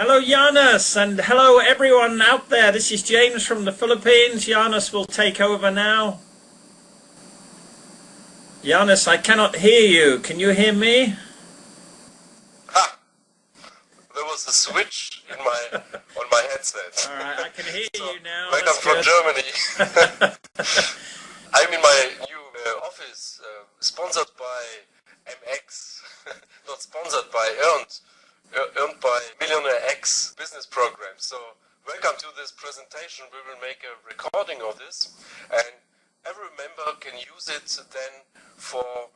Hello Janus, and hello everyone out there. This is James from the Philippines. Janus will take over now. Janus, I cannot hear you. Can you hear me? Ha! There was a switch in on my headset. Alright, I can hear you now. Welcome from Germany. I'm in my new office, sponsored by MX, not sponsored by, earned by MillionaireX business program. So welcome to this presentation. We will make a recording of this, and every member can use it then for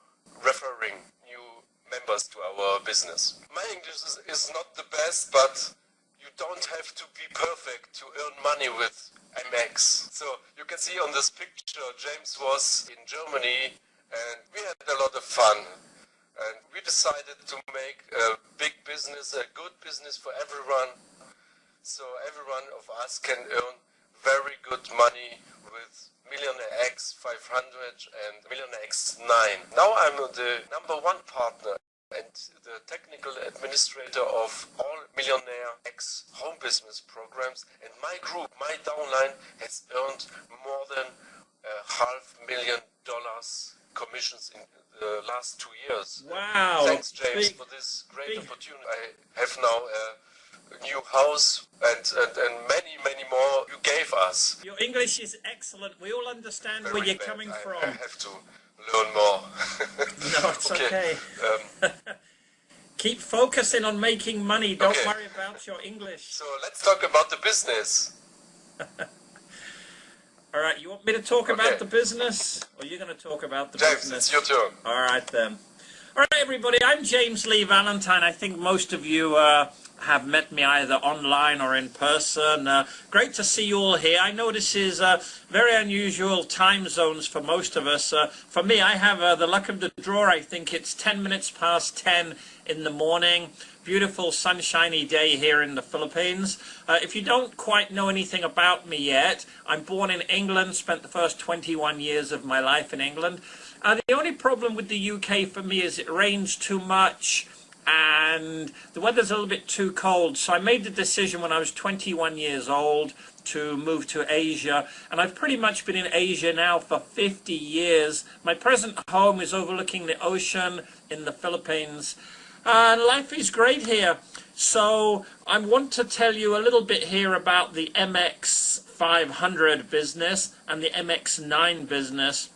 referring new members to our business. My English is not the best, but you don't have to be perfect to earn money with MX. So you can see on this picture, James was in Germany and we had a lot of fun. And we decided to make a big business, a good business for everyone. So every one of us can earn very good money with MillionaireX500 and MillionaireX9. Now I'm the #1 partner and the technical administrator of all MillionaireX home business programs. And my group, my downline, has earned more than $500,000 commissions in the last 2 years. Wow! Thanks, James, for this great opportunity. I have now a new house and many more you gave us. Your English is excellent. We all understand where you're coming from. I have to learn more. No, it's okay. Keep focusing on making money. Don't worry about your English. So let's talk about the business. All right, you want me to talk about the business, or you're going to talk about the business? James, it's your turn. All right, then. All right, everybody, I'm James Lee Valentine. I think most of you have met me either online or in person. Great to see you all here. I know this is very unusual time zones for most of us. For me, I have the luck of the draw. I think it's 10 minutes past 10 in the morning. Beautiful sunshiny day here in the Philippines. If you don't quite know anything about me yet, I'm born in England, spent the first 21 years of my life in England. The only problem with the UK for me is it rains too much and the weather's a little bit too cold. So I made the decision when I was 21 years old to move to Asia, and I've pretty much been in Asia now for 50 years. My present home is overlooking the ocean in the Philippines. Life is great here. So I want to tell you a little bit here about the MX500 business and the MX9 business,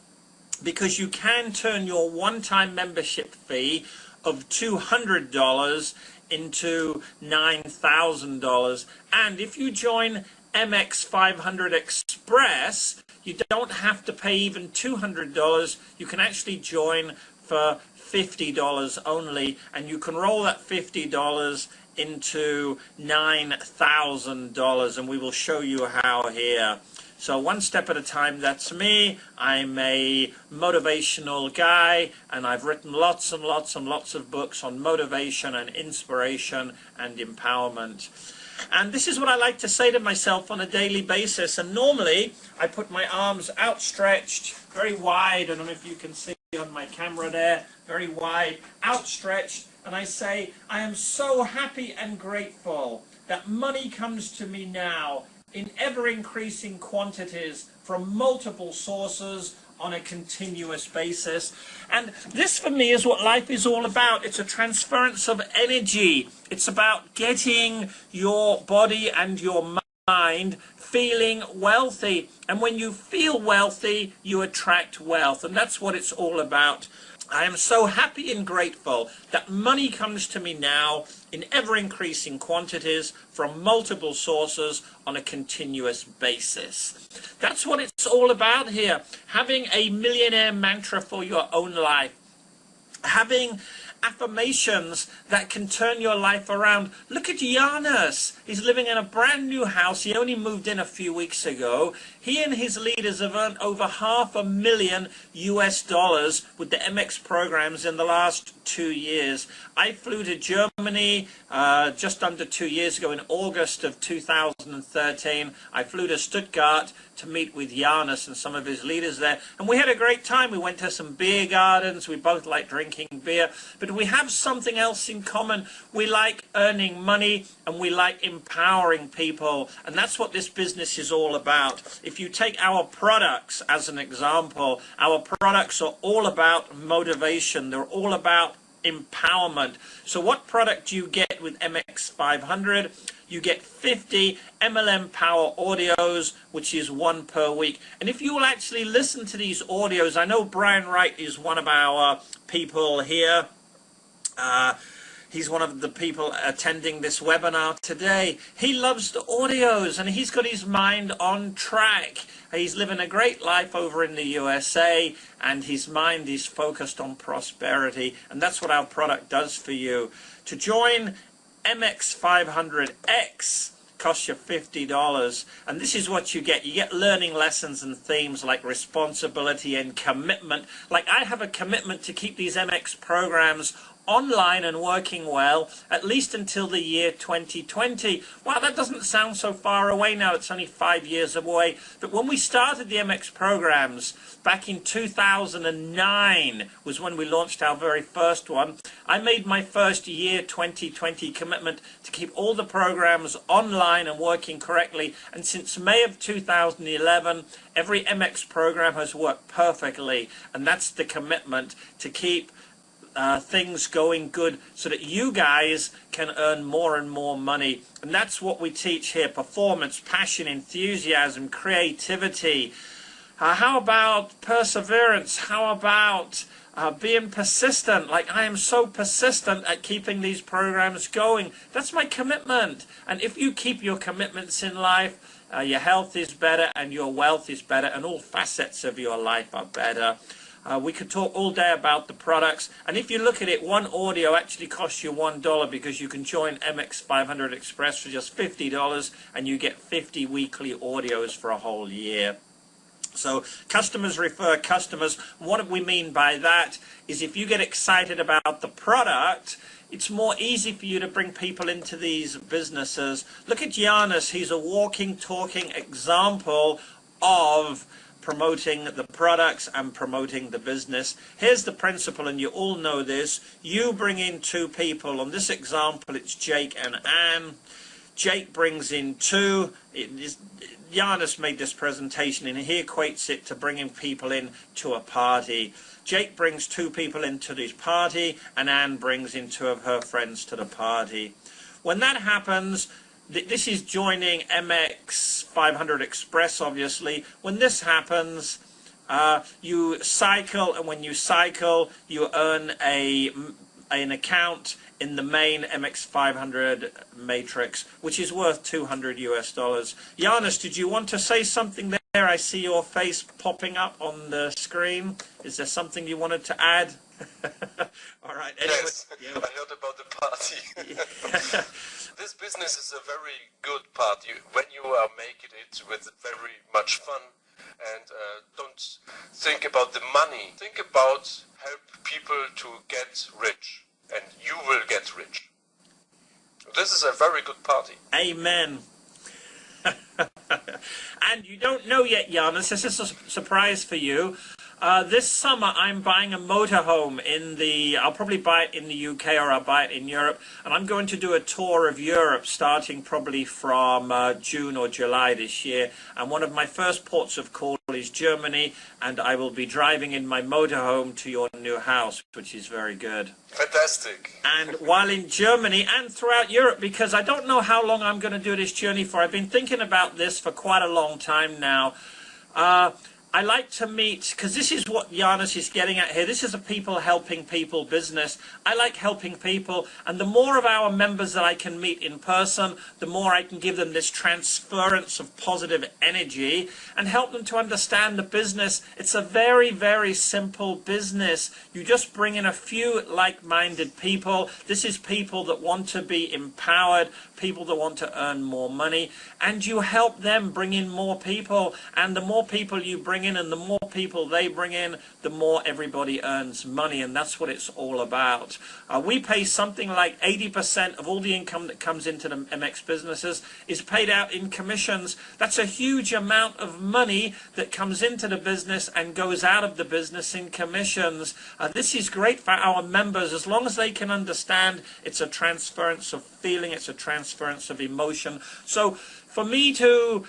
because you can turn your one-time membership fee of $200 into $9,000. And if you join MX500 Express, you don't have to pay even $200. You can actually join for $50 only, and you can roll that $50 into $9,000, and we will show you how here. So one step at a time, that's me. I'm a motivational guy, and I've written lots and lots and lots of books on motivation and inspiration and empowerment. And this is what I like to say to myself on a daily basis. And normally, I put my arms outstretched, very wide. I don't know if you can see on my camera there, very wide, outstretched. And I say, I am so happy and grateful that money comes to me now in ever-increasing quantities from multiple sources on a continuous basis. And this for me is what life is all about. It's a transference of energy. It's about getting your body and your mind feeling wealthy. And when you feel wealthy, you attract wealth. And that's what it's all about. I am so happy and grateful that money comes to me now in ever-increasing quantities from multiple sources on a continuous basis. That's what it's all about here. Having a millionaire mantra for your own life. Having affirmations that can turn your life around. Look at Janus. He's living in a brand new house. He only moved in a few weeks ago. He and his leaders have earned over $500,000 US with the MX programs in the last 2 years. I flew to Germany just under 2 years ago in August of 2013. I flew to Stuttgart to meet with Janus and some of his leaders there, and we had a great time. We went to some beer gardens. We both like drinking beer, but we have something else in common. We like earning money and we like empowering people, and that's what this business is all about. If you take our products as an example, our products are all about motivation. They're all about empowerment. So what product do you get with MX500? You get 50 MLM Power audios, which is 1 per week. And if you will actually listen to these audios, I know Brian Wright is one of our people here. He's one of the people attending this webinar today. He loves the audios and he's got his mind on track. He's living a great life over in the USA and his mind is focused on prosperity. And that's what our product does for you. To join MX500X costs you $50, and this is what you get. You get learning lessons and themes like responsibility and commitment. Like I have a commitment to keep these MX programs online and working well, at least until the year 2020. Wow, that doesn't sound so far away now. It's only 5 years away. But when we started the MX programs back in 2009 was when we launched our very first one. I made my first year 2020 commitment to keep all the programs online and working correctly. And since May of 2011, every MX program has worked perfectly. And that's the commitment, to keep things going good so that you guys can earn more and more money. And that's what we teach here: performance, passion, enthusiasm, creativity. How about perseverance? How about being persistent? Like I am so persistent at keeping these programs going. That's my commitment. And if you keep your commitments in life, your health is better and your wealth is better and all facets of your life are better. We could talk all day about the products, and if you look at it, one audio actually costs you $1 because you can join MX500 Express for just $50 and you get 50 weekly audios for a whole year. So customers refer customers. What we mean by that is if you get excited about the product, it's more easy for you to bring people into these businesses. Look at Janus. He's a walking, talking example of promoting the products and promoting the business. Here's the principle, and you all know this. You bring in 2 people. On this example, it's Jake and Anne. Jake brings in 2. Janus made this presentation, and he equates it to bringing people in to a party. Jake brings 2 people into this party, and Anne brings in 2 of her friends to the party. When that happens, this is joining MX500 Express, obviously. When this happens, you cycle, and when you cycle, you earn an account in the main MX500 matrix, which is worth $200 US. Janus, did you want to say something there? I see your face popping up on the screen. Is there something you wanted to add? All right. Anyway, yes, I heard about the party. This business is a very good part. When you are making it with very much fun, and don't think about the money. Think about help people to get rich, and you will get rich. This is a very good party. Amen. And you don't know yet, Janus, this is a surprise for you. This summer I'm buying a motorhome I'll probably buy it in the UK or I'll buy it in Europe, and I'm going to do a tour of Europe starting probably from June or July this year, and one of my first ports of call is Germany, and I will be driving in my motorhome to your new house, which is very good. Fantastic. And while in Germany and throughout Europe, because I don't know how long I'm going to do this journey for. I've been thinking about this for quite a long time now. I like to meet, because this is what Giannis is getting at here. This is a people helping people business. I like helping people, and the more of our members that I can meet in person, the more I can give them this transference of positive energy and help them to understand the business. It's a very, very simple business. You just bring in a few like-minded people. This is people that want to be empowered, people that want to earn more money, and you help them bring in more people, and the more people you bring in and the more people they bring in, the more everybody earns money, and that's what it's all about. We pay something like 80% of all the income that comes into the MX businesses is paid out in commissions. That's a huge amount of money that comes into the business and goes out of the business in commissions. This is great for our members as long as they can understand it's a transference of feeling, it's a transference of emotion. So for me to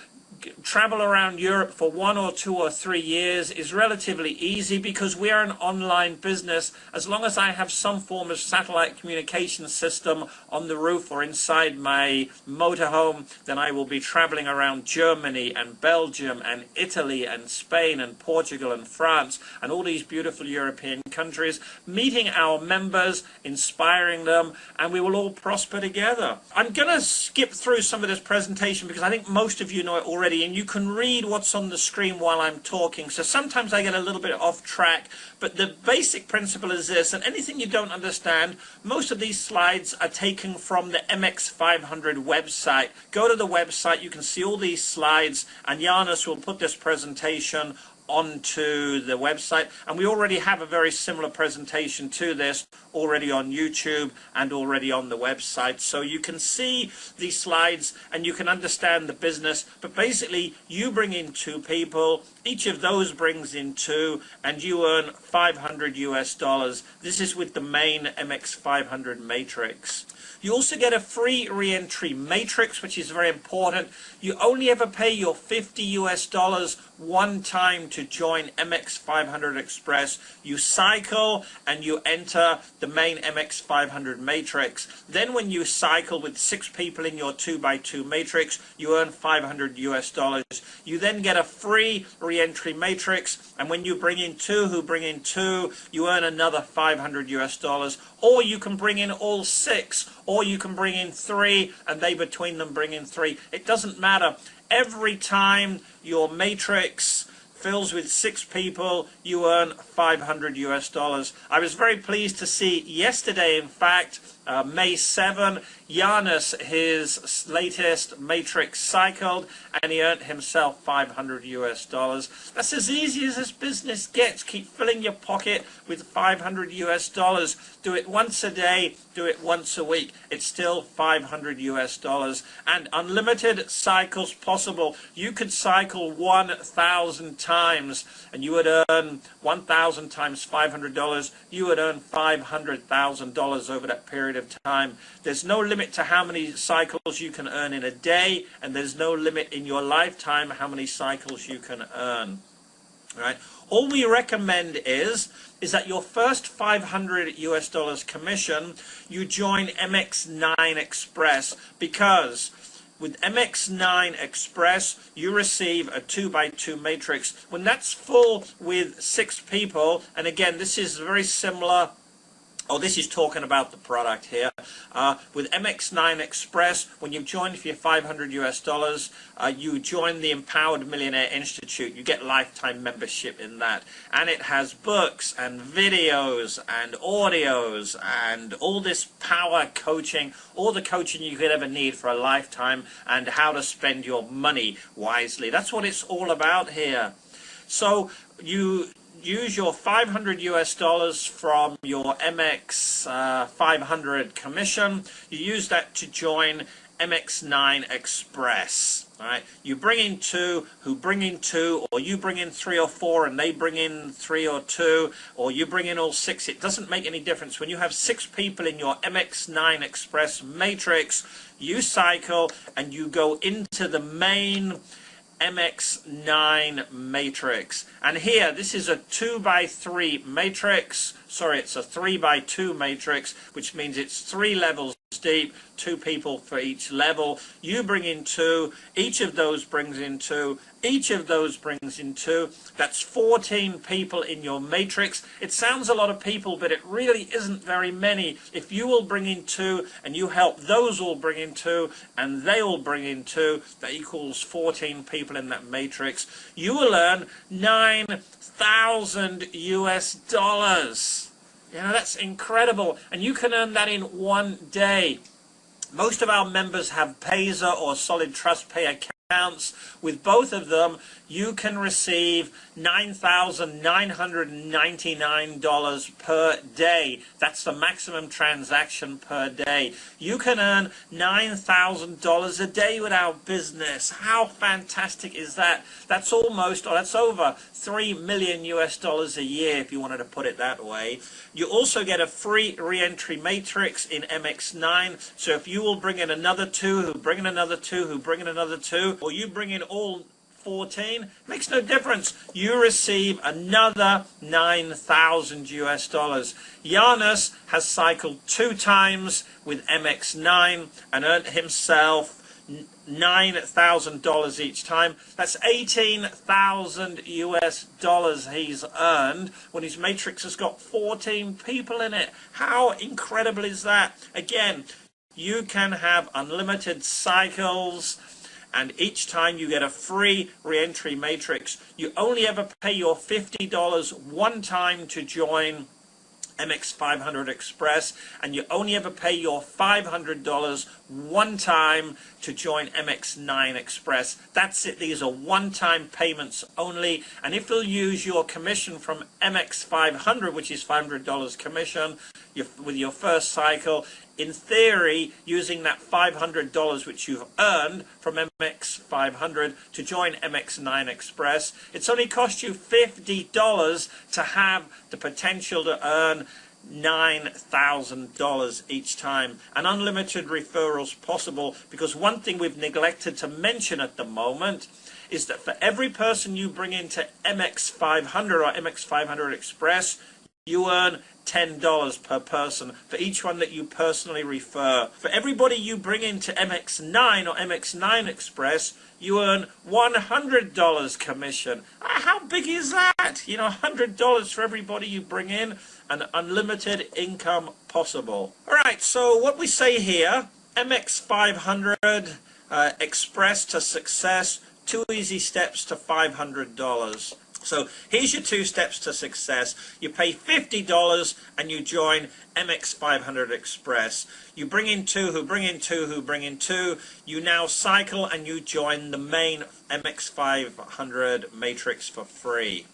travel around Europe for 1 or 2 or 3 years is relatively easy because we are an online business. As long as I have some form of satellite communication system on the roof or inside my motorhome, then I will be traveling around Germany and Belgium and Italy and Spain and Portugal and France and all these beautiful European countries, meeting our members, inspiring them, and we will all prosper together. I'm going to skip through some of this presentation because I think most of you know it already, and you can read what's on the screen while I'm talking, so sometimes I get a little bit off track, but the basic principle is this, and anything you don't understand, most of these slides are taken from the MX500 website. Go to the website, you can see all these slides, and Giannis will put this presentation onto the website, and we already have a very similar presentation to this already on YouTube and already on the website, so you can see these slides and you can understand the business. But basically you bring in 2 people, each of those brings in 2, and you earn $500. This is with the main MX500 matrix. You also get a free re-entry matrix, which is very important. You only ever pay your $50 one time to join MX500 Express. You cycle and you enter the main MX500 matrix. Then when you cycle with 6 people in your 2x2 matrix, you earn $500. You then get a free re-entry matrix, and when you bring in 2 who bring in 2, you earn another $500. Or you can bring in all 6, or you can bring in 3 and they between them bring in 3. It doesn't matter. Every time your matrix fills with 6 people, you earn $500. I was very pleased to see yesterday, in fact, May 7, Giannis, his latest matrix cycled, and he earned himself $500. That's as easy as this business gets. Keep filling your pocket with $500. Do it once a day, do it once a week. It's still $500. And unlimited cycles possible. You could cycle 1,000 times and you would earn 1,000 times $500. You would earn $500,000 over that period of time. There's no limit to how many cycles you can earn in a day, and there's no limit in your lifetime how many cycles you can earn. All right. All we recommend is that your first $500 commission, you join MX9 Express, because with MX9 Express, you receive a 2x2 matrix. When that's full with 6 people, and again, this is very similar. Oh, this is talking about the product here. With MX9 Express, when you've joined for your $500, you join the Empowered Millionaire Institute. You get lifetime membership in that. And it has books and videos and audios and all this power coaching, all the coaching you could ever need for a lifetime, and how to spend your money wisely. That's what it's all about here. So you use your $500 from your MX500 commission. You use that to join MX9 Express. All right. You bring in 2 who bring in 2, or you bring in 3 or 4 and they bring in 3 or 2, or you bring in all 6. It doesn't make any difference. When you have 6 people in your MX9 Express matrix, you cycle and you go into the main MX9 matrix. And here, this is a 2x3 matrix, sorry, it's a 3x2 matrix, which means it's 3 levels deep, 2 people for each level. You bring in 2, each of those brings in 2, each of those brings in 2. That's 14 people in your matrix. It sounds a lot of people, but it really isn't very many. If you will bring in 2 and you help those all bring in 2 and they all bring in 2, that equals 14 people in that matrix. You will earn $9,000 US. You know, that's incredible. And you can earn that in one day. Most of our members have Payzer or Solid Trust Pay accounts. With both of them, you can receive $9,999 per day. That's the maximum transaction per day. You can earn $9,000 a day with our business. How fantastic is that? That's almost, or that's over $3 million US a year, if you wanted to put it that way. You also get a free re-entry matrix in MX9. So if you will bring in another 2, who bring in another 2, who bring in another 2, or you bring in all 14, makes no difference. You receive another $9,000 US. Janus has cycled 2 times with MX9 and earned himself $9,000 each time. That's $18,000 US he's earned when his matrix has got 14 people in it. How incredible is that? Again, you can have unlimited cycles, and each time you get a free re-entry matrix. You only ever pay your $50 one time to join MX500 Express, and you only ever pay your $500 one time to join MX9 Express. That's it. These are one-time payments only, and if you'll use your commission from MX500, which is $500 commission, with your first cycle, in theory, using that $500 which you've earned from MX500 to join MX9 Express, it's only cost you $50 to have the potential to earn $9,000 each time, and unlimited referrals possible, because one thing we've neglected to mention at the moment is that for every person you bring into MX500 or MX500 Express, you earn $10 per person for each one that you personally refer. For everybody you bring into MX9 or MX9 Express, you earn $100 commission. How big is that? You know, $100 for everybody you bring in, and unlimited income possible. All right, so what we say here, MX500 Express to success, 2 easy steps to $500. So here's your 2 steps to success. You pay $50 and you join MX500 Express. You bring in 2 who bring in 2 who bring in 2. You now cycle and you join the main MX500 matrix for free.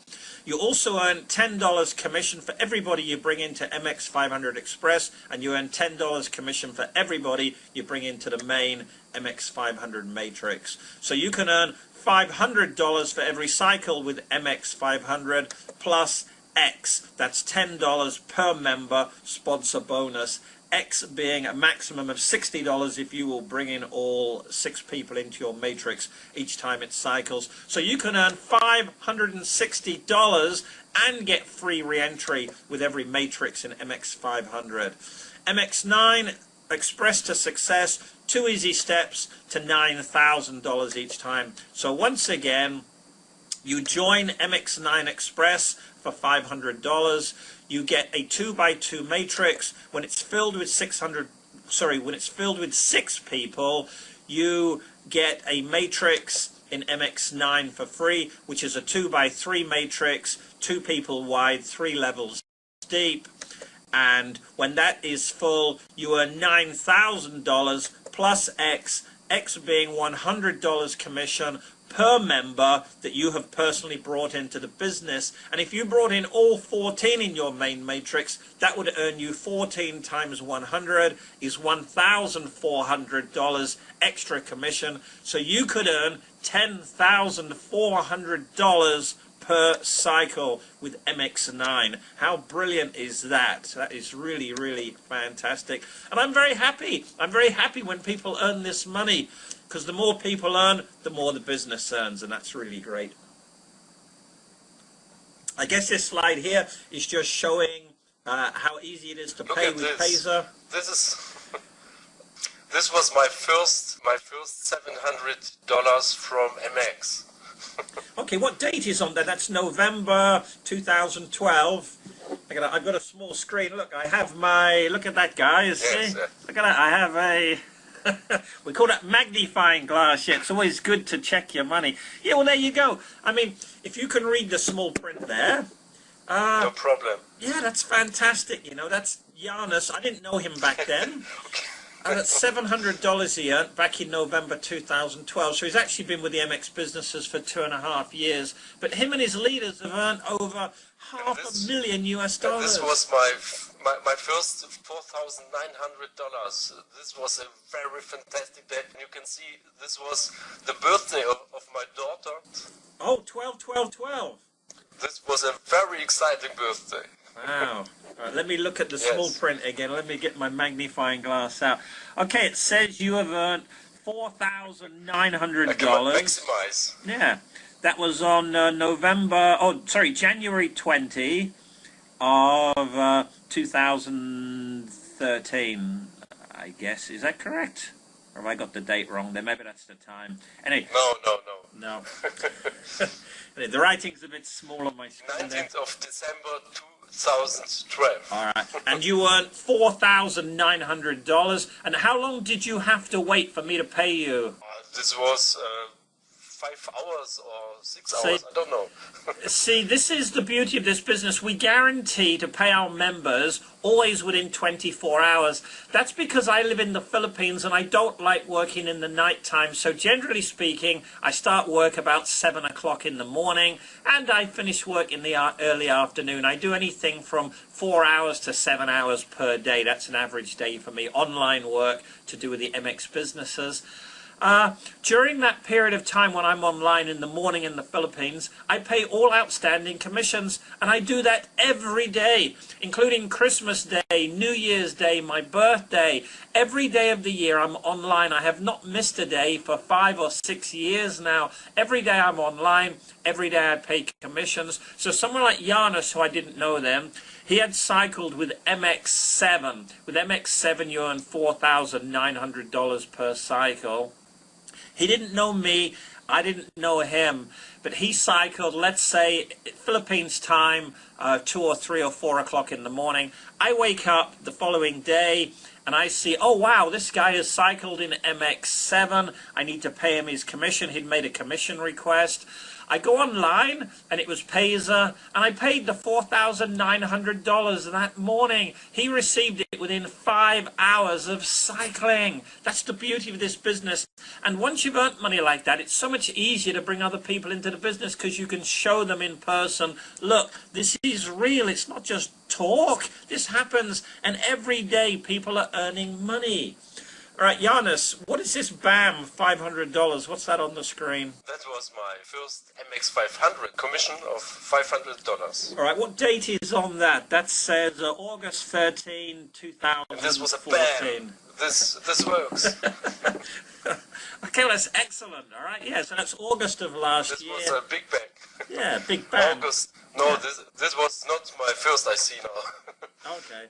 You also earn $10 commission for everybody you bring into MX500 Express, and you earn $10 commission for everybody you bring into the main MX500 matrix. So you can earn $500 for every cycle with MX500 plus X. That's $10 per member sponsor bonus. X being a maximum of $60 if you will bring in all 6 people into your matrix each time it cycles. So you can earn $560 and get free re-entry with every matrix in MX500. MX9 Express to success, 2 easy steps to $9,000 each time. So once again, you join MX9 Express for $500. You get a 2x2 matrix. When it's filled with 6 people, you get a matrix in MX9 for free, which is a 2x3 matrix, 2 people wide, 3 levels deep. And when that is full, you earn $9,000 plus X, X being $100 commission per member that you have personally brought into the business. And if you brought in all 14 in your main matrix, that would earn you 14 times 100 is $1,400 extra commission. So you could earn $10,400 per cycle with MX9. How brilliant is that? That is really, really fantastic. And I'm very happy. I'm very happy when people earn this money, because the more people earn, the more the business earns, and that's really great. I guess this slide here is just showing how easy it is to Look pay at with this. Pazer. This was my first $700 from MX. Okay, what date is on there? That's November 2012. I've got a small screen. Look, I have my... Look at that, guys. Yes, See? Look at that. I have a... we call that magnifying glass. Yeah, it's always good to check your money. Yeah, well, there you go. I mean, if you can read the small print there... No problem. Yeah, that's fantastic. You know, that's Janus. I didn't know him back then. That's $700 he earned back in November 2012. So he's actually been with the MX businesses for 2.5 years. But him and his leaders have earned over $500,000 US. This was my first $4,900. This was a very fantastic day. And you can see this was the birthday of my daughter. Oh, 12/12/12. This was a very exciting birthday. Wow. All right, let me look at the small print again. Let me get my magnifying glass out. Okay, it says you have earned $4,900. I can maximize. Yeah. That was on January 20 of 2013, I guess. Is that correct? Or have I got the date wrong there? Maybe that's the time. Anyway. No. The writing's a bit small on my screen. 19th of December 2012. All right. And you earned $4,900. And how long did you have to wait for me to pay you? This was 5 hours or 6 hours. I don't know. See, this is the beauty of this business. We guarantee to pay our members always within 24 hours. That's because I live in the Philippines and I don't like working in the night time. So generally speaking, I start work about 7 o'clock in the morning and I finish work in the early afternoon. I do anything from 4 hours to 7 hours per day. That's an average day for me. Online work to do with the MX businesses. During that period of time when I'm online in the morning in the Philippines, I pay all outstanding commissions, and I do that every day, including Christmas Day, New Year's Day, my birthday. Every day of the year I'm online. I have not missed a day for 5 or 6 years now. Every day I'm online. Every day I pay commissions. So someone like Janus, who I didn't know them, he had cycled with MX7. With MX7 you earn $4,900 per cycle. He didn't know me, I didn't know him, but he cycled, let's say, Philippines time, 2 or 3 or 4 o'clock in the morning. I wake up the following day and I see, oh wow, this guy has cycled in MX7. I need to pay him his commission. He'd made a commission request. I go online, and it was Pazer, and I paid the $4,900 that morning. He received it within 5 hours of cycling. That's the beauty of this business. And once you've earned money like that, it's so much easier to bring other people into the business because you can show them in person, look, this is real. It's not just talk. This happens, and every day people are earning money. All right, Janus, what is this BAM $500? What's that on the screen? That was my first MX500 commission of $500. All right, what date is on that? That says August 13, 2014. And this was a BAM. This works. Okay, well, that's excellent. All right, yeah, so that's August of last year. This was a big bang. Yeah, big bang. August. No, yeah. This was not my first I see now. Okay.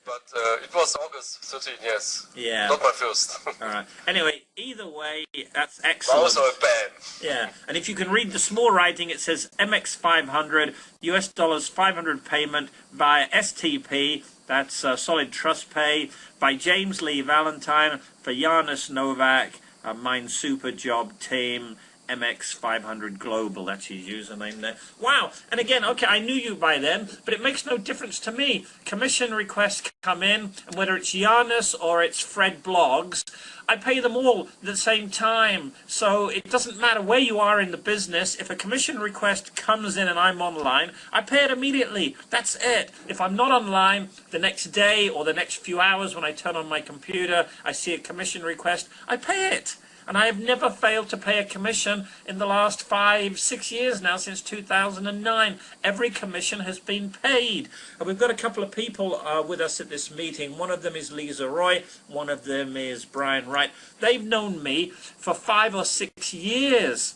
But it was August 13, yes. Yeah. Not my first. All right. Anyway, either way, that's excellent. Also a BAM. Yeah. And if you can read the small writing, it says MX500, US dollars 500 payment by STP. That's Solid Trust Pay by James Lee Valentine for Janus Novak, Mine Super Job Team. MX500 Global, that's his username there. Wow, and again, okay, I knew you by then, but it makes no difference to me. Commission requests come in, and whether it's Janus or it's Fred Blogs, I pay them all at the same time. So it doesn't matter where you are in the business. If a commission request comes in and I'm online, I pay it immediately. That's it. If I'm not online, the next day or the next few hours when I turn on my computer, I see a commission request, I pay it. And I have never failed to pay a commission in the last 5-6 years now, since 2009. Every commission has been paid. And we've got a couple of people with us at this meeting. One of them is Lisa Roy. One of them is Brian Wright. They've known me for 5 or 6 years.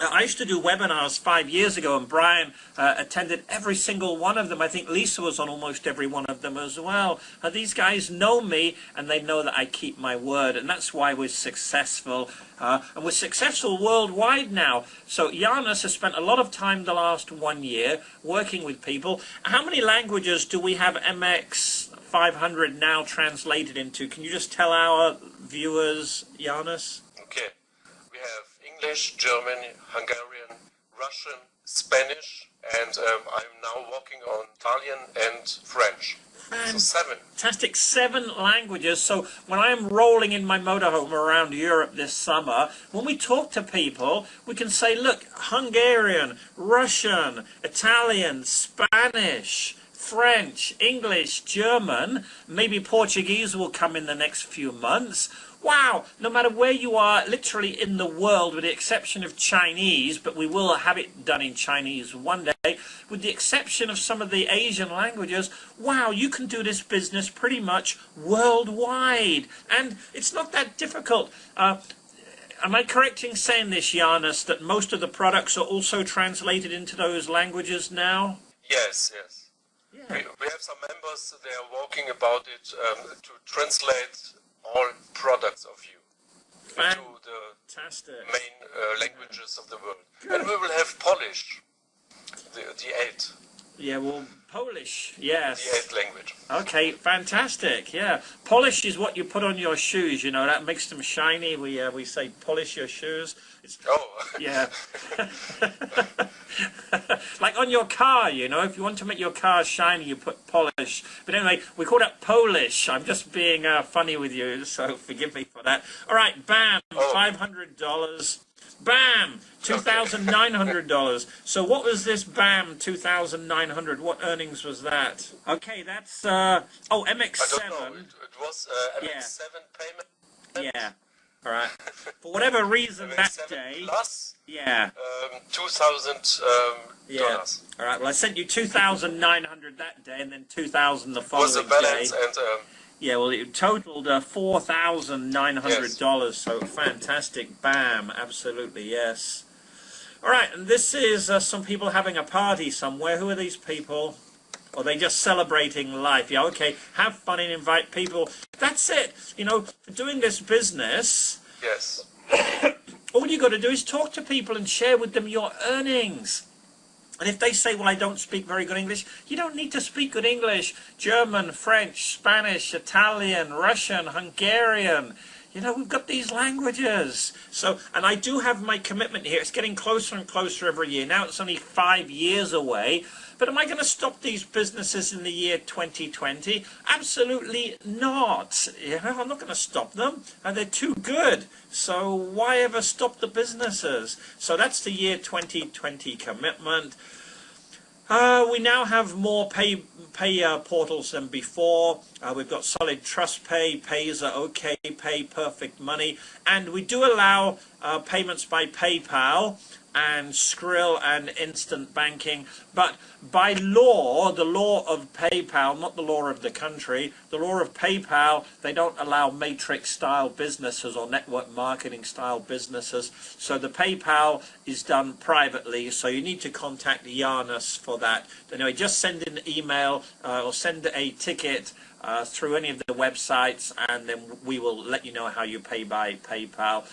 I used to do webinars 5 years ago, and Brian attended every single one of them. I think Lisa was on almost every one of them as well. These guys know me, and they know that I keep my word, and that's why we're successful. And we're successful worldwide now. So Janis has spent a lot of time the last 1 year working with people. How many languages do we have MX500 now translated into? Can you just tell our viewers, Janis? Okay. We have English, German, Hungarian, Russian, Spanish, and I'm now working on Italian and French. So 7. Fantastic, 7 languages. So when I'm rolling in my motorhome around Europe this summer, when we talk to people, we can say, look, Hungarian, Russian, Italian, Spanish, French, English, German, maybe Portuguese will come in the next few months. Wow, no matter where you are, literally in the world, with the exception of Chinese, but we will have it done in Chinese one day, with the exception of some of the Asian languages, wow, you can do this business pretty much worldwide. And it's not that difficult. Am I correct in saying this, Janis, that most of the products are also translated into those languages now? Yes, yes. Yeah. We have some members, they are working about it to translate all products of you into the main languages of the world. Good. And we will have Polish, the 8. Yeah, well, Polish, yes. The 8th language. Okay, fantastic, yeah. Polish is what you put on your shoes, you know, that makes them shiny. We say polish your shoes. Yeah. Like on your car, you know, if you want to make your car shiny, you put polish. But anyway, we call that Polish. I'm just being funny with you, so forgive me for that. All right, bam, $500. Bam, $2,900. So what was this bam, 2,900? What earnings was that? Okay, that's, MX7. I don't know. It was MX7 payment. Yeah. All right. For whatever reason that day. Plus, yeah. $2,000. All right. Well, I sent you 2,900 that day, and then 2,000 the following day. Was the balance and. Yeah. Well, it totaled $4,900. Yes. So fantastic. Bam. Absolutely. Yes. All right. And this is some people having a party somewhere. Who are these people? Or are they just celebrating life? Yeah, okay, have fun and invite people. That's it. You know, for doing this business, yes. All you got to do is talk to people and share with them your earnings. And if they say, well, I don't speak very good English, you don't need to speak good English. German, French, Spanish, Italian, Russian, Hungarian. You know, we've got these languages. So, and I do have my commitment here. It's getting closer and closer every year. Now it's only 5 years away. But am I going to stop these businesses in the year 2020? Absolutely not. You know, I'm not going to stop them. They're too good. So why ever stop the businesses? So that's the year 2020 commitment. We now have more pay portals than before. We've got Solid Trust Pay, Payza, OK Pay, Perfect Money, and we do allow payments by PayPal and Skrill and instant banking, but by law, the law of PayPal, not the law of the country, the law of PayPal, they don't allow matrix style businesses or network marketing style businesses, so the PayPal is done privately, so you need to contact Janis for that. Anyway, just send an email or send a ticket through any of the websites, and then we will let you know how you pay by PayPal.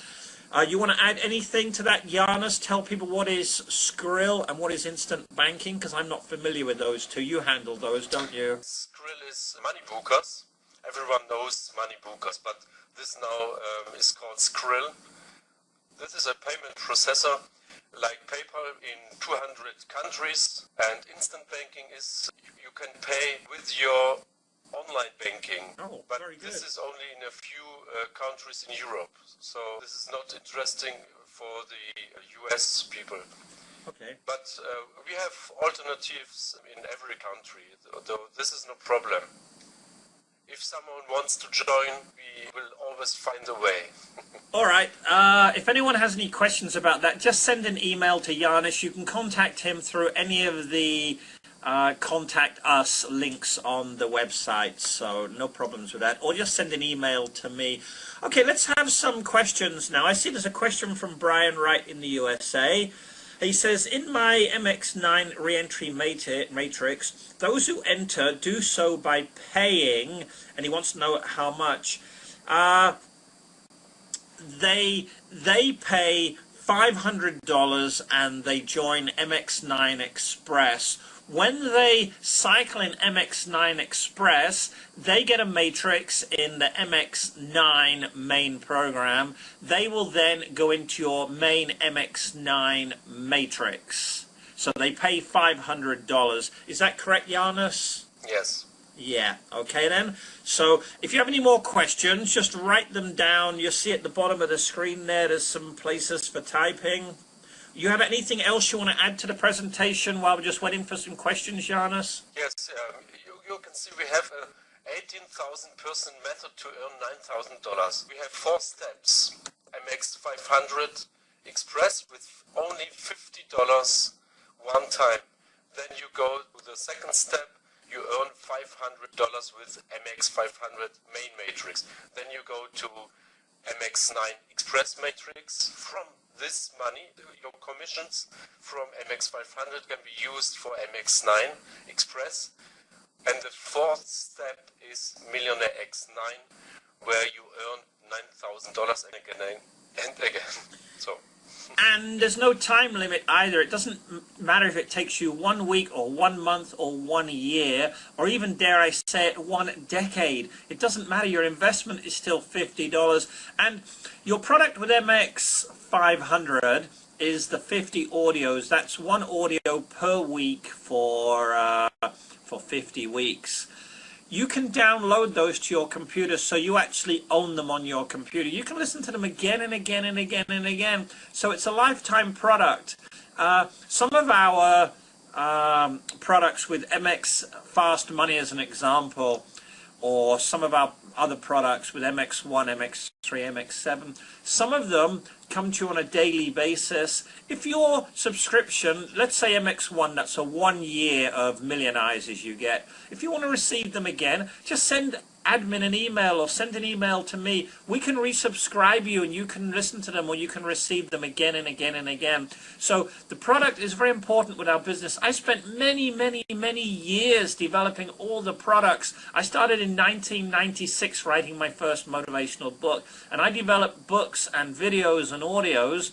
You want to add anything to that, Janis? Tell people what is Skrill and what is instant banking, because I'm not familiar with those two. You handle those, don't you? Skrill is money bookers. Everyone knows money bookers, but this now is called Skrill. This is a payment processor like PayPal in 200 countries, and instant banking is you can pay with your online banking, but very good. This is only in a few countries in Europe, so this is not interesting for the US people. Okay. But we have alternatives in every country, though this is no problem. If someone wants to join, we will always find a way. All right. If anyone has any questions about that, just send an email to Janis. You can contact him through any of the contact us links on the website, so no problems with that, or just send an email to me. Okay, let's have some questions now. I see there's a question from Brian right in the USA. He says, in my MX9 re-entry matrix, those who enter do so by paying, and he wants to know how much. They pay $500 and they join MX9 Express. When they cycle in MX9 Express, they get a matrix in the MX9 main program. They will then go into your main MX9 matrix. So they pay $500. Is that correct, Janus? Yes. Yeah, okay then. So if you have any more questions, just write them down. You'll see at the bottom of the screen there's some places for typing. You have anything else you want to add to the presentation while we're just waiting for some questions, Janus? Yes, you can see we have a 18,000 person method to earn $9,000. We have 4 steps. MX500 Express with only $50 one time. Then you go to the second step. You earn $500 with MX500 main matrix. Then you go to MX9 Express matrix. From this money, your commissions from MX500 can be used for MX9 Express. And the 4th step is MillionaireX500, where you earn $9,000 again and again. So. And there's no time limit either. It doesn't matter if it takes you 1 week or 1 month or 1 year, or even, dare I say it, 1 decade. It doesn't matter. Your investment is still $50. And your product with MX500 is the 50 audios. That's 1 audio per week for 50 weeks. You can download those to your computer, so you actually own them on your computer. You can listen to them again and again and again and again. So it's a lifetime product. Some of our products with MX Fast Money as an example, or some of our other products with MX1, MX3, MX7, some of them come to you on a daily basis. If your subscription, let's say MX1, that's a 1 year of Millionaire's you get. If you want to receive them again, just send admin an email or send an email to me. We can resubscribe you and you can listen to them, or you can receive them again and again and again. So the product is very important with our business. I spent many years developing all the products. I started in 1996 writing my first motivational book, and I developed books and videos and audios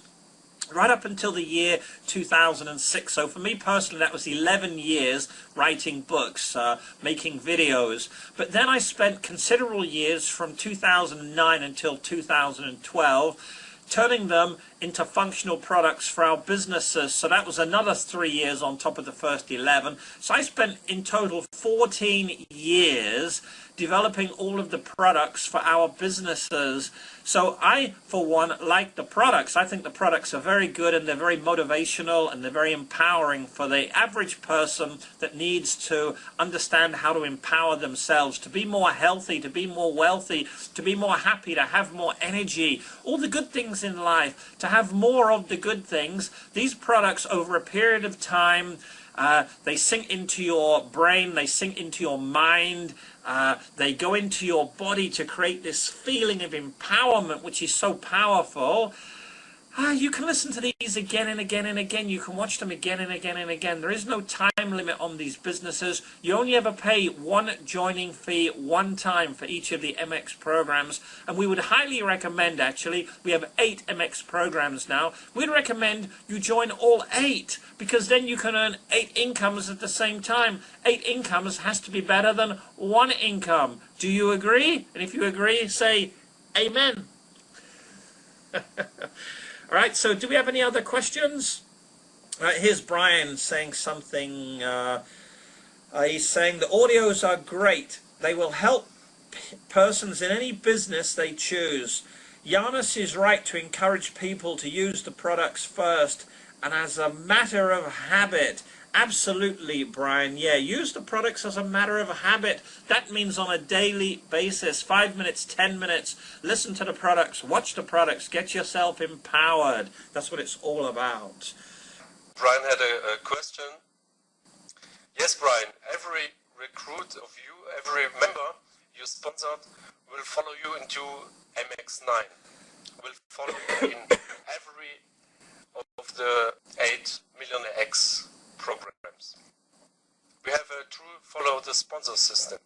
right up until the year 2006. So for me personally, that was 11 years writing books, making videos. But then I spent considerable years from 2009 until 2012 turning them into functional products for our businesses. So that was another 3 years on top of the first 11. So I spent in total 14 years developing all of the products for our businesses. So I, for one, like the products. I think the products are very good, and they're very motivational, and they're very empowering for the average person that needs to understand how to empower themselves, to be more healthy, to be more wealthy, to be more happy, to have more energy, all the good things in life, to have more of the good things. These products, over a period of time, they sink into your brain, they sink into your mind, they go into your body to create this feeling of empowerment, which is so powerful. You can listen to these again and again and again. You can watch them again and again and again. There is no time limit on these businesses. You only ever pay 1 joining fee 1 time for each of the MX programs. And we would highly recommend, actually, we have 8 MX programs now. We'd recommend you join all 8, because then you can earn 8 incomes at the same time. 8 incomes has to be better than 1 income. Do you agree? And if you agree, say amen. All right, so do we have any other questions? Here's Brian saying something. He's saying the audios are great. They will help persons in any business they choose. Janus is right to encourage people to use the products first and as a matter of habit. Absolutely, Brian. Yeah, use the products as a matter of habit. That means on a daily basis, 5 minutes, 10 minutes. Listen to the products, watch the products, get yourself empowered. That's what it's all about. Brian had a question. Yes, Brian, every recruit of you, every member you sponsored will follow you into MX9, will follow you in every of the 8 Millionaire X programs. We have a true follow the sponsor system.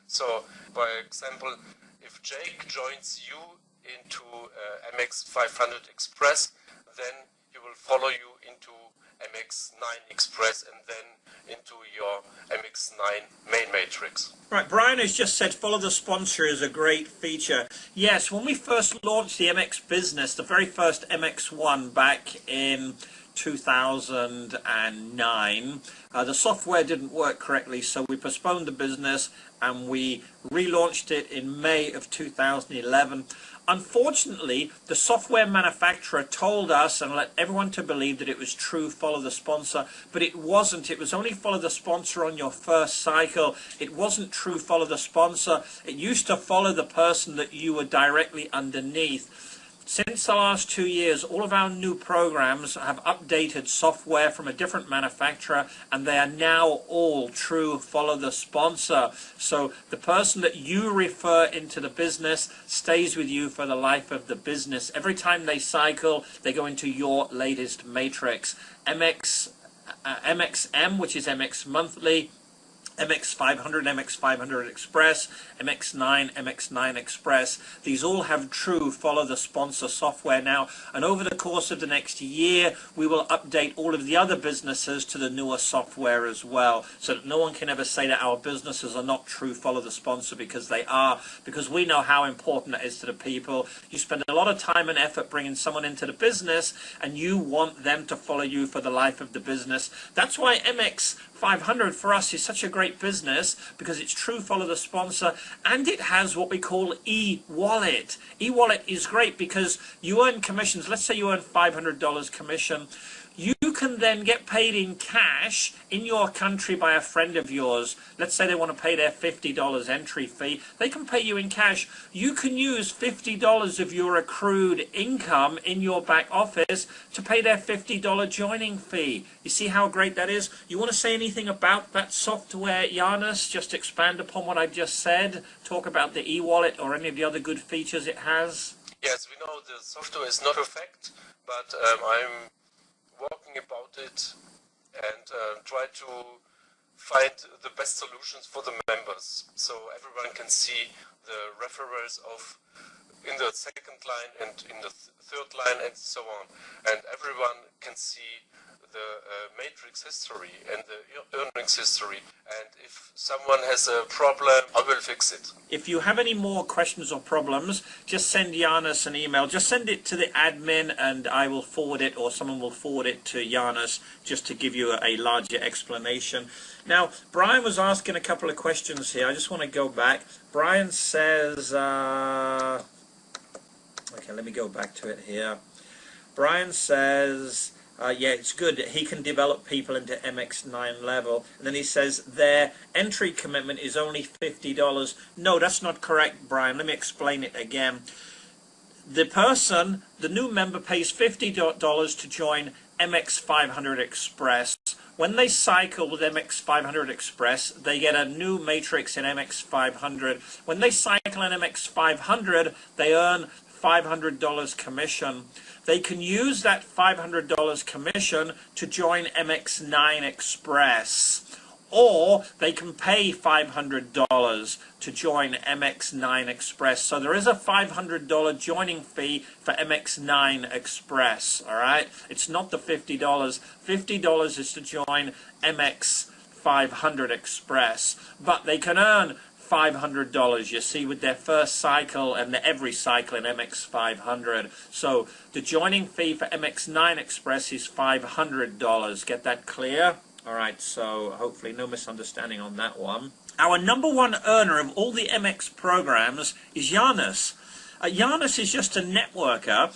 So, by example, if Jake joins you into MX500 Express, then he will follow you into MX9 Express and then into your MX9 main matrix. Right, Brian has just said follow the sponsor is a great feature. Yes, when we first launched the MX business, the very first MX1 back in 2009, the software didn't work correctly, so we postponed the business and we relaunched it in May of 2011. Unfortunately, the software manufacturer told us and let everyone to believe that it was true follow the sponsor, but it wasn't. It was only follow the sponsor on your first cycle. It wasn't true follow the sponsor. It used to follow the person that you were directly underneath. Since the last 2 years, all of our new programs have updated software from a different manufacturer, and they are now all true follow the sponsor. So the person that you refer into the business stays with you for the life of the business. Every time they cycle, they go into your latest matrix. MXM, which is MX monthly, MX500, MX500 Express, MX9, MX9 Express. These all have true follow the sponsor software now, and over the course of the next year we will update all of the other businesses to the newer software as well, so that no one can ever say that our businesses are not true follow the sponsor, because they are, because we know how important that is to the people. You spend a lot of time and effort bringing someone into the business and you want them to follow you for the life of the business. That's why MX500 for us is such a great business, because it's true follow the sponsor, and it has what we call e-wallet. E-wallet is great because you earn commissions. Let's say you earn $500 commission. You can then get paid in cash in your country by a friend of yours. Let's say they want to pay their $50 entry fee. They can pay you in cash. You can use $50 of your accrued income in your back office to pay their $50 joining fee. You see how great that is? You want to say anything about that software, Janus? Just expand upon what I just said. Talk about the e-wallet or any of the other good features it has. Yes, we know the software is not perfect, but I'm walking about it and try to find the best solutions for the members, so everyone can see the referrals of in the second line and in the third line and so on, and everyone can see the matrix history and the earnings history, and if someone has a problem, I will fix it. If you have any more questions or problems, just send Janus an email. Just send it to the admin and I will forward it, or someone will forward it to Janus, just to give you a larger explanation. Now, Brian was asking a couple of questions here. I just want to go back. Brian says, okay, let me go back to it here. Brian says, yeah, it's good. He can develop people into MX9 level. And then he says their entry commitment is only $50. No, that's not correct, Brian. Let me explain it again. The person, the new member, pays $50 to join MX500 Express. When they cycle with MX500 Express, they get a new matrix in MX500. When they cycle in MX500, they earn $500 commission. They can use that $500 commission to join MX9 Express, or they can pay $500 to join MX9 Express. So there is a $500 joining fee for MX9 Express, all right? It's not the $50. $50 is to join MX500 Express, but they can earn $500, you see, with their first cycle and every cycle in MX500. So the joining fee for MX9 Express is $500. Get that clear? All right, so hopefully no misunderstanding on that one. Our number one earner of all the MX programs is Janus. Janus is just a networker.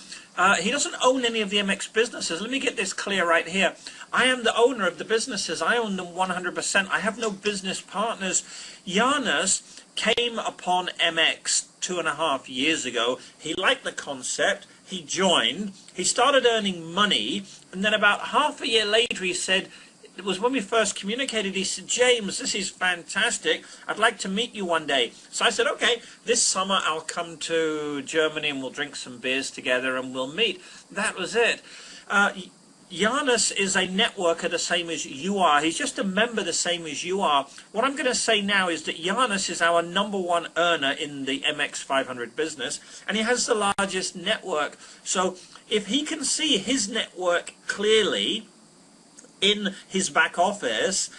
He doesn't own any of the MX businesses. Let me get this clear right here. I am the owner of the businesses. I own them 100%. I have no business partners. Janus came upon MX 2.5 years ago. He liked the concept. He joined. He started earning money. And then about half a year later he said, it was when we first communicated, he said, James, this is fantastic. I'd like to meet you one day. So I said, okay, this summer I'll come to Germany and we'll drink some beers together and we'll meet. That was it. Janus is a networker the same as you are. He's just a member the same as you are. What I'm going to say now is that Janus is our #1 earner in the MX500 business, and he has the largest network. So if he can see his network clearly in his back office,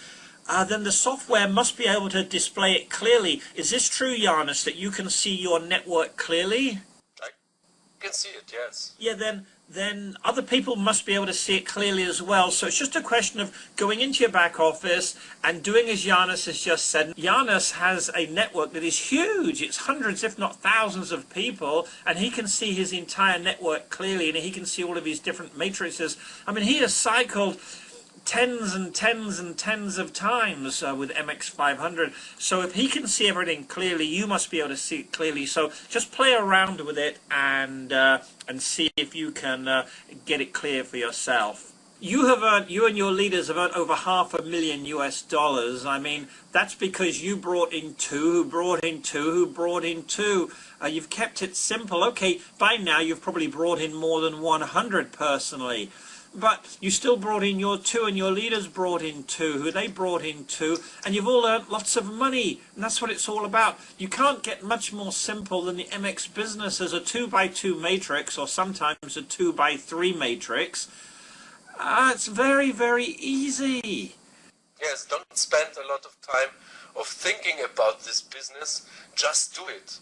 then the software must be able to display it clearly. Is this true, Janus, that you can see your network clearly? I can see it, yes. Yeah, then other people must be able to see it clearly as well. So it's just a question of going into your back office and doing as Janus has just said. Janus has a network that is huge. It's hundreds, if not thousands of people, and he can see his entire network clearly, and he can see all of his different matrices. I mean, he has cycled tens and tens and tens of times with MX500. So if he can see everything clearly, you must be able to see it clearly. So just play around with it and see if you can get it clear for yourself. You and your leaders have earned over $500,000 US. I mean, that's because you brought in two, who brought in two, who brought in two. You've kept it simple. Okay, by now you've probably brought in more than 100 personally. But you still brought in your two, and your leaders brought in two, who they brought in two, and you've all earned lots of money, and that's what it's all about. You can't get much more simple than the MX business as a 2x2 matrix, or sometimes a 2x3 matrix. It's very, very easy. Yes, don't spend a lot of time of thinking about this business, just do it.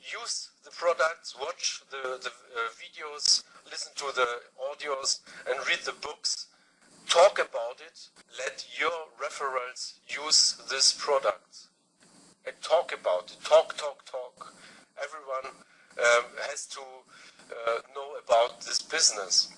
Use the products, watch the videos, listen to the audios and read the books. Talk about it. Let your referrals use this product. And talk about it. Talk. Everyone has to know about this business.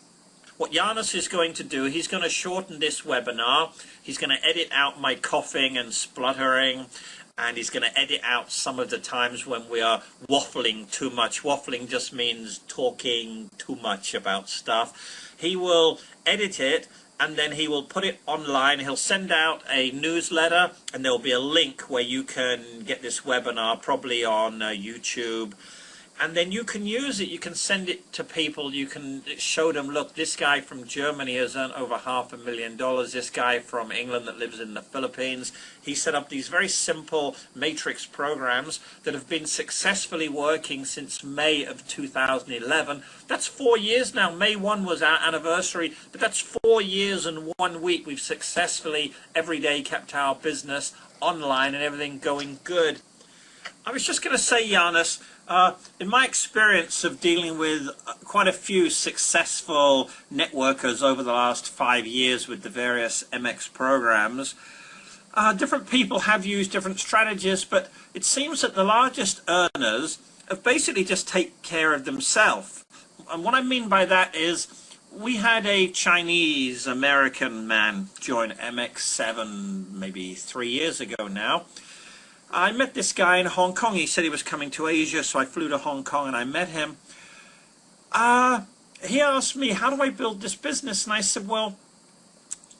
What Janus is going to do, he's going to shorten this webinar. He's going to edit out my coughing and spluttering, and he's going to edit out some of the times when we are waffling too much. Waffling just means talking too much about stuff. He will edit it, and then he will put it online. He'll send out a newsletter, and there'll be a link where you can get this webinar, probably on YouTube. And then you can use it, you can send it to people, you can show them, look, this guy from Germany has earned over $500,000, this guy from England that lives in the Philippines, he set up these very simple matrix programs that have been successfully working since May of 2011. That's 4 years now. May 1 was our anniversary, but that's 4 years and 1 week. We've successfully every day kept our business online and everything going good. I was just going to say, Janus, in my experience of dealing with quite a few successful networkers over the last 5 years with the various MX programs, different people have used different strategies, but it seems that the largest earners have basically just take care of themselves. And what I mean by that is, we had a Chinese-American man join MX7 maybe 3 years ago now. I met this guy in Hong Kong. He said he was coming to Asia, so I flew to Hong Kong and I met him. He asked me, how do I build this business? And I said, well,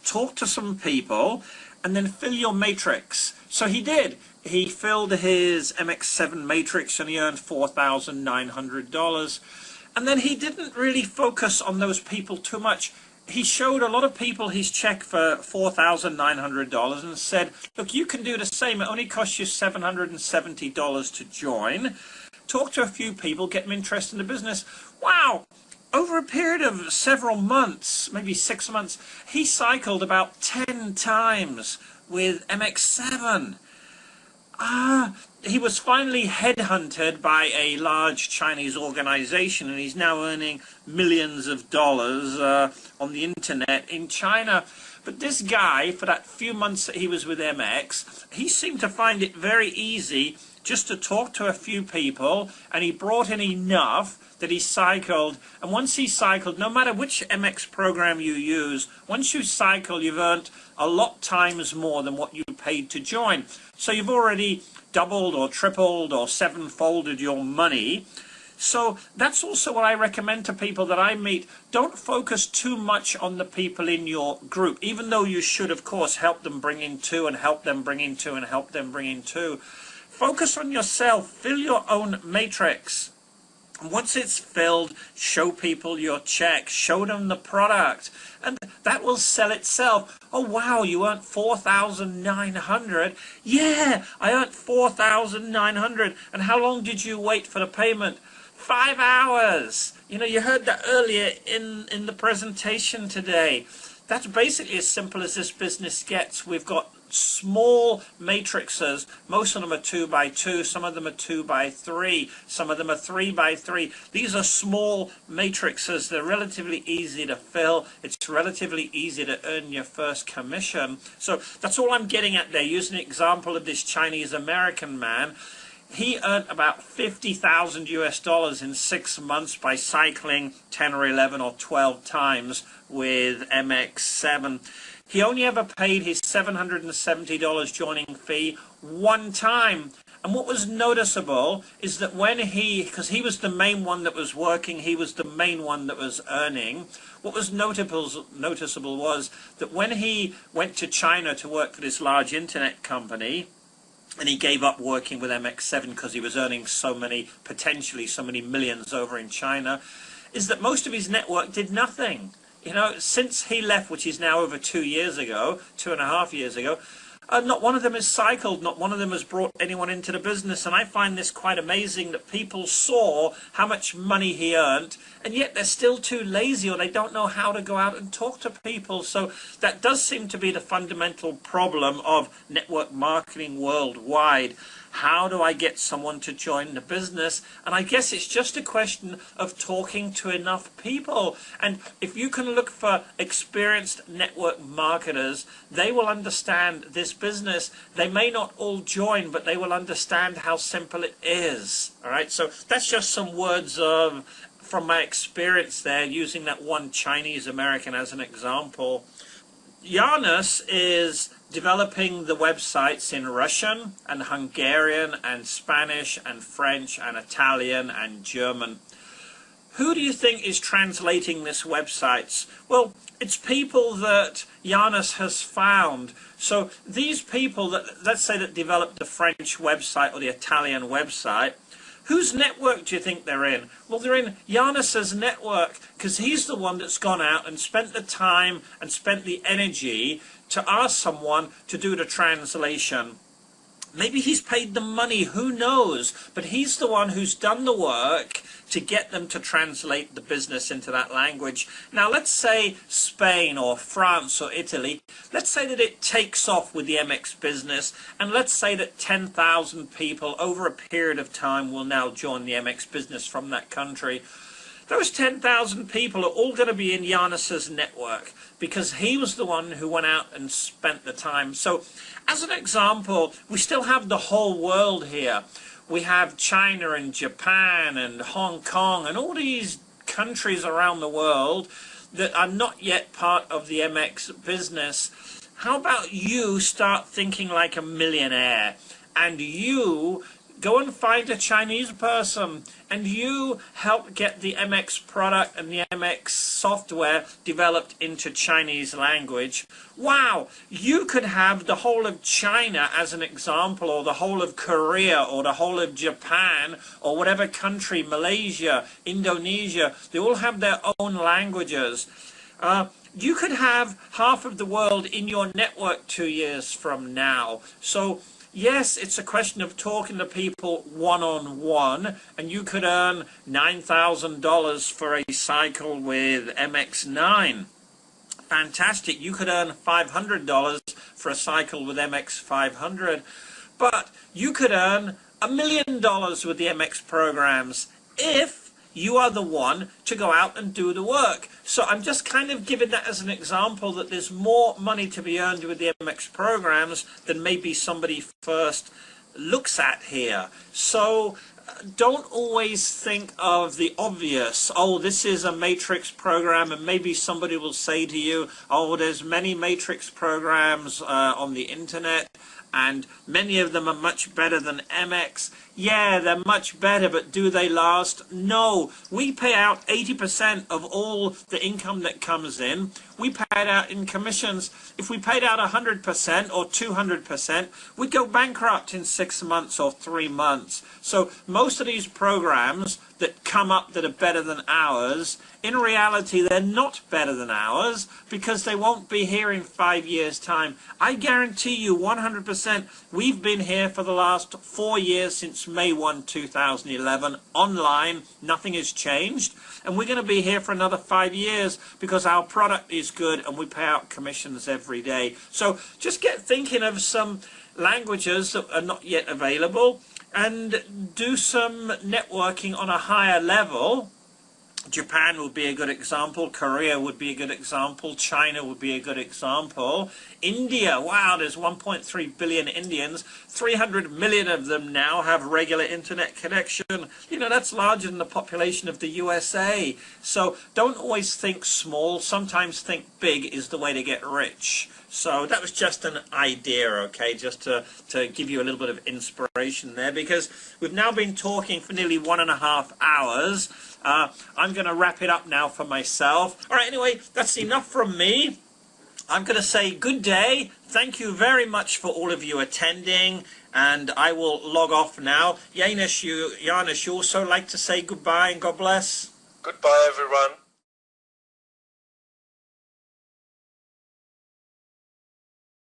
talk to some people and then fill your matrix. So he did. He filled his MX7 matrix and he earned $4,900. And then he didn't really focus on those people too much. He showed a lot of people his check for $4,900 and said, look, you can do the same. It only costs you $770 to join. Talk to a few people, get them interested in the business. Wow! Over a period of several months, maybe 6 months, he cycled about 10 times with MX7. He was finally headhunted by a large Chinese organization, and he's now earning millions of dollars on the internet in China. But this guy, for that few months that he was with MX, he seemed to find it very easy just to talk to a few people, and he brought in enough that he cycled. And once he cycled, no matter which MX program you use, once you cycle, you've earned a lot times more than what you paid to join. So you've already doubled or tripled or sevenfolded your money. So that's also what I recommend to people that I meet. Don't focus too much on the people in your group, even though you should, of course, help them bring in two and help them bring in two and help them bring in two. Focus on yourself. Fill your own matrix. Once it's filled, show people your check, show them the product, and that will sell itself. Oh wow, you earned 4,900. Yeah, I earned 4,900. And how long did you wait for the payment? 5 hours. You know, you heard that earlier in the presentation today. That's basically as simple as this business gets. We've got small matrices. Most of them are 2 by 2, some of them are 2 by 3, some of them are 3 by 3. These are small matrices. They're relatively easy to fill. It's relatively easy to earn your first commission. So that's all I'm getting at there. Using an example of this Chinese American man, he earned about 50,000 US dollars in 6 months by cycling 10 or 11 or 12 times with MX7. He only ever paid his $770 joining fee one time. And what was noticeable is that when because he was the main one that was working, he was the main one that was earning, what was noticeable was that when he went to China to work for this large internet company, and he gave up working with MX7 because he was earning potentially so many millions over in China, is that most of his network did nothing. You know, since he left, which is now over 2 years ago, 2.5 years ago, not one of them has cycled, not one of them has brought anyone into the business. And I find this quite amazing that people saw how much money he earned, and yet they're still too lazy, or they don't know how to go out and talk to people. So that does seem to be the fundamental problem of network marketing worldwide. How do I get someone to join the business? And I guess it's just a question of talking to enough people. And if you can look for experienced network marketers, they will understand this business. They may not all join, but they will understand how simple it is. All right, so that's just some words from my experience there, using that one Chinese American as an example. Janus is developing the websites in Russian and Hungarian and Spanish and French and Italian and German. Who do you think is translating these websites? Well, it's people that Janus has found. So these people that, let's say, that developed the French website or the Italian website, whose network do you think they're in? Well, they're in Janus's network, because he's the one that's gone out and spent the time and spent the energy to ask someone to do the translation. Maybe he's paid them money, who knows? But he's the one who's done the work to get them to translate the business into that language. Now, let's say Spain or France or Italy, let's say that it takes off with the MX business, and let's say that 10,000 people over a period of time will now join the MX business from that country. Those 10,000 people are all going to be in Janus's network, because he was the one who went out and spent the time. So, as an example, we still have the whole world here. We have China and Japan and Hong Kong and all these countries around the world that are not yet part of the MX business. How about you start thinking like a millionaire, and you go and find a Chinese person, and you help get the MX product and the MX software developed into Chinese language. Wow, you could have the whole of China as an example, or the whole of Korea, or the whole of Japan, or whatever country, Malaysia, Indonesia, they all have their own languages. You could have half of the world in your network 2 years from now. So yes, it's a question of talking to people one-on-one, and you could earn $9,000 for a cycle with MX9. Fantastic. You could earn $500 for a cycle with MX500. But you could earn $1 million with the MX programs if you are the one to go out and do the work. So I'm just kind of giving that as an example that there's more money to be earned with the MX programs than maybe somebody first looks at here. So don't always think of the obvious. Oh, this is a matrix program, and maybe somebody will say to you, oh, there's many matrix programs on the internet. and many of them are much better than MX. Yeah, they're much better, but do they last? No. We pay out 80% of all the income that comes in. We pay it out in commissions. If we paid out 100% or 200%, we'd go bankrupt in 6 months or 3 months. So most of these programs that come up that are better than ours, in reality they're not better than ours, because they won't be here in 5 years' time. I guarantee you 100%, we've been here for the last 4 years, since May 1, 2011, online. Nothing has changed, and we're going to be here for another 5 years because our product is good and we pay out commissions every day. So just get thinking of some languages that are not yet available and do some networking on a higher level. Japan would be a good example. Korea would be a good example. China would be a good example. India, wow, there's 1.3 billion Indians. 300 million of them now have regular internet connection. You know, that's larger than the population of the USA. So don't always think small. Sometimes think big is the way to get rich. So that was just an idea, okay, just to give you a little bit of inspiration there, because we've now been talking for nearly 1.5 hours. I'm going to wrap it up now for myself. All right, anyway, that's enough from me. I'm going to say good day. Thank you very much for all of you attending, and I will log off now. Janusz, you also like to say goodbye and God bless? Goodbye, everyone.